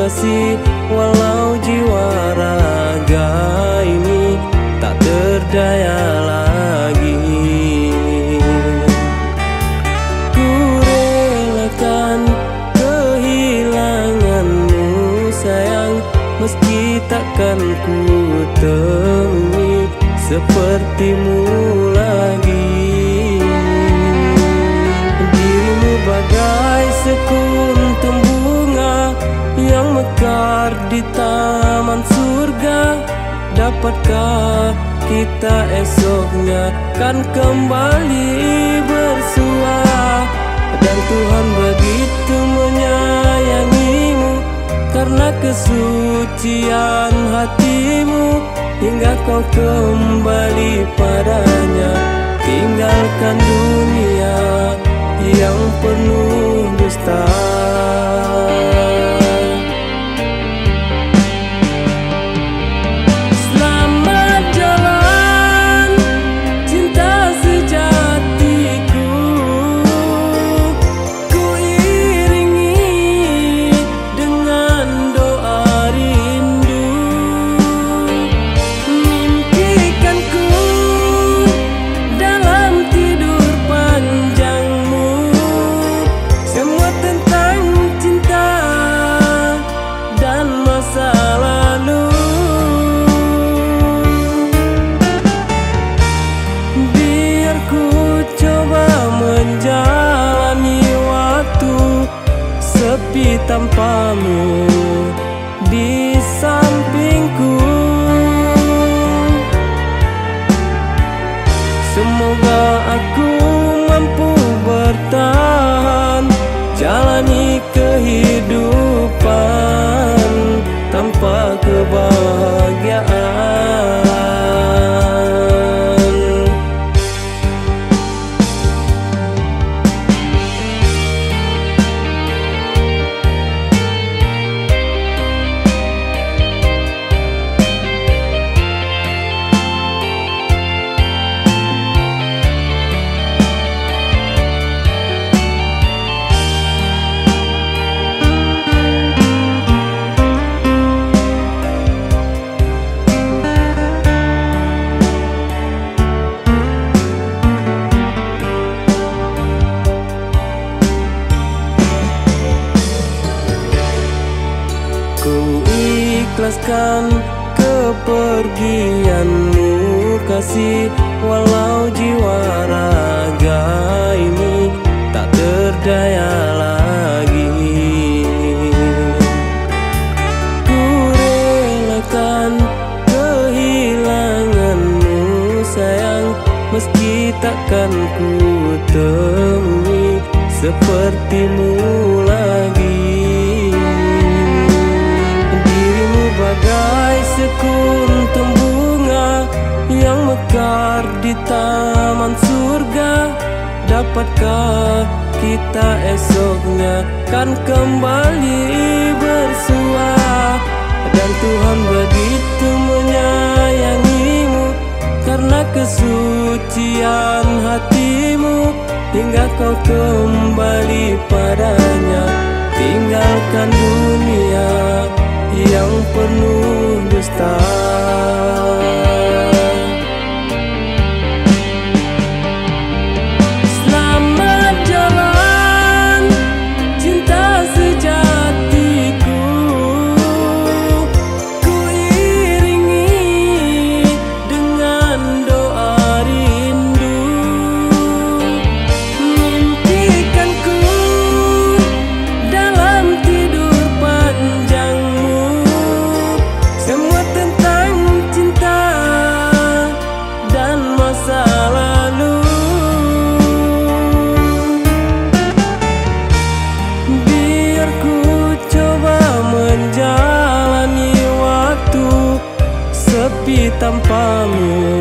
kasih, walau jiwa raga ini tak berdaya lagi. Ku relakan kehilanganmu sayang, meski takkan ku temui sepertimu lagi. Dirimu bagai sekuntum bunga yang mekar di taman surga. Dapatkah kita esoknya kan kembali bersua? Dan Tuhan begitu menyayangimu karena kesucian hatimu, hingga kau kembali padanya, tinggalkan dunia yang penuh dusta. Selamat jalan cinta sejatiku, ku iringi dengan doa rindu. Mimpikanku dalam tidur panjangmu semua tentang cinta dan masa lalu. Biar ku coba menjalani waktu sepi tanpamu di sampingku. Semoga aku mampu bertahan, jalani kehidupan tanpa kebahagiaan. Ku ikhlaskan kepergianmu kasih, walau jiwa raga ini tak berdaya lagi. Ku relakan kehilanganmu sayang, meski takkan ku temui sepertimu lagi. Bagai sekuntum bunga yang mekar di taman surga. Dapatkah kita esoknya kan kembali bersua? Dan Tuhan begitu menyayangimu karena kesucian hatimu, hingga kau kembali padanya, tinggalkan dunia yang penuh dusta. Selamat jalan cinta sejatiku, ku iringi dengan doa rindu. Mimpikanku dalam tidur panjangmu semua tentang cinta dan masa lalu. Biar ku coba menjalani waktu sepi tanpamu